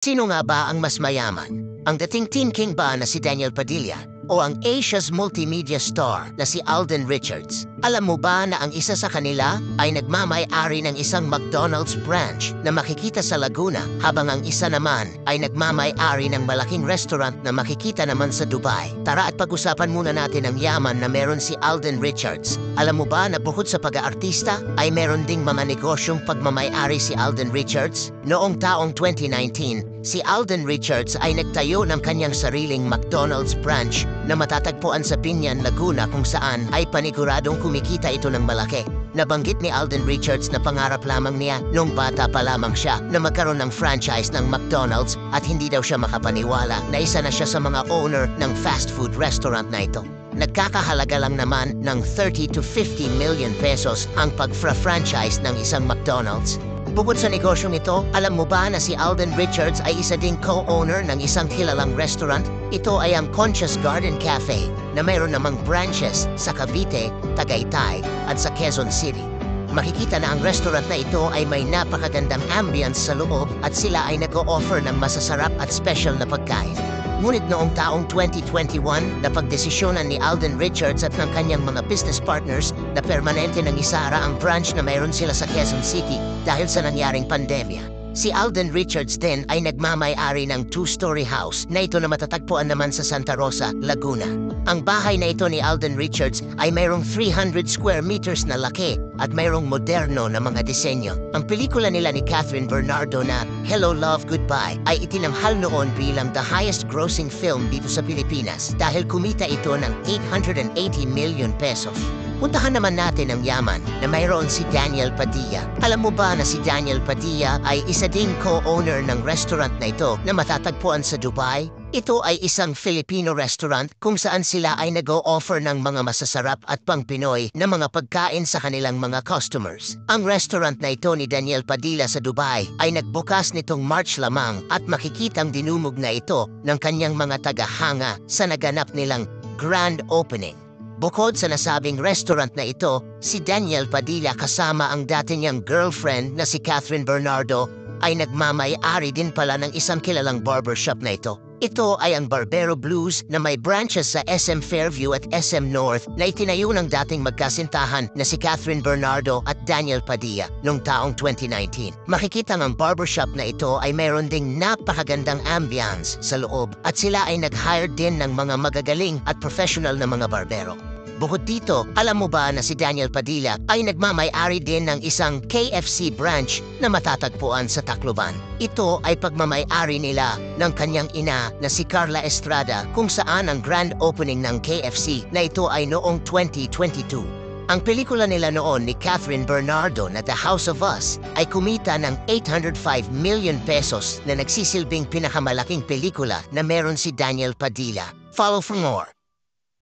Sino nga ba ang mas mayaman? Ang dating teen king ba na si Daniel Padilla o ang Asia's multimedia star na si Alden Richards? Alam mo ba na ang isa sa kanila ay nagmamay-ari ng isang McDonald's branch na makikita sa Laguna habang ang isa naman ay nagmamay-ari ng malaking restaurant na makikita naman sa Dubai? Tara at pag-usapan muna natin ang yaman na meron si Alden Richards. Alam mo ba na bukod sa pag-aartista ay meron ding mga negosyong pagmamay-ari si Alden Richards? Noong taong 2019, si Alden Richards ay nagtayo ng kanyang sariling McDonald's branch na matatagpuan sa Pinyan, Laguna kung saan ay paniguradong kumikita ito ng malaki. Nabanggit ni Alden Richards na pangarap lamang niya nung bata pa lamang siya na magkaroon ng franchise ng McDonald's at hindi daw siya makapaniwala na isa na siya sa mga owner ng fast food restaurant na ito. Nagkakahalaga lang naman ng 30 to 50 million pesos ang pag-franchise ng isang McDonald's. Bukod sa negosyong ito, alam mo ba na si Alden Richards ay isa ding co-owner ng isang kilalang restaurant? Ito ay ang Concha's Garden Cafe na mayroon namang branches sa Cavite, Tagaytay at sa Quezon City. Makikita na ang restaurant na ito ay may napakagandang ambience sa loob at sila ay nag-o-offer ng masasarap at special na pagkain. Ngunit noong taong 2021, napagdesisyonan ni Alden Richards at ng kanyang mga business partners na permanente nang isara ang branch na mayroon sila sa Quezon City dahil sa nangyaring pandemya. Si Alden Richards din ay nagmamay-ari ng two-story house na ito na matatagpuan naman sa Santa Rosa, Laguna. Ang bahay na ito ni Alden Richards ay mayroong 300 square meters na laki at mayroong moderno na mga disenyo. Ang pelikula nila ni Catherine Bernardo na Hello Love Goodbye ay itinanghal noon bilang the highest grossing film dito sa Pilipinas dahil kumita ito ng 880 million pesos. Puntahan naman natin ang yaman na mayroon si Daniel Padilla. Alam mo ba na si Daniel Padilla ay isa ding co-owner ng restaurant na ito na matatagpuan sa Dubai? Ito ay isang Filipino restaurant kung saan sila ay nag-o-offer ng mga masasarap at pang-Pinoy na mga pagkain sa kanilang mga customers. Ang restaurant na ito ni Daniel Padilla sa Dubai ay nagbukas nitong March lamang at makikitang dinumog na ito ng kanyang mga tagahanga sa naganap nilang grand opening. Bukod sa nasabing restaurant na ito, si Daniel Padilla kasama ang dati niyang girlfriend na si Catherine Bernardo ay nagmamay-ari din pala ng isang kilalang barbershop na ito. Ito ay ang Barbero Blues na may branches sa SM Fairview at SM North na itinayo ng dating magkasintahan na si Catherine Bernardo at Daniel Padilla noong taong 2019. Makikita ang barbershop na ito ay mayroon ding napakagandang ambience sa loob at sila ay nag-hire din ng mga magagaling at professional na mga barbero. Bukod dito, alam mo ba na si Daniel Padilla ay nagmamay-ari din ng isang KFC branch na matatagpuan sa Tacloban. Ito ay pagmamay-ari nila ng kanyang ina na si Carla Estrada kung saan ang grand opening ng KFC na ito ay noong 2022. Ang pelikula nila noon ni Catherine Bernardo na The House of Us ay kumita ng 805 million pesos na nagsisilbing pinakamalaking pelikula na meron si Daniel Padilla. Follow for more.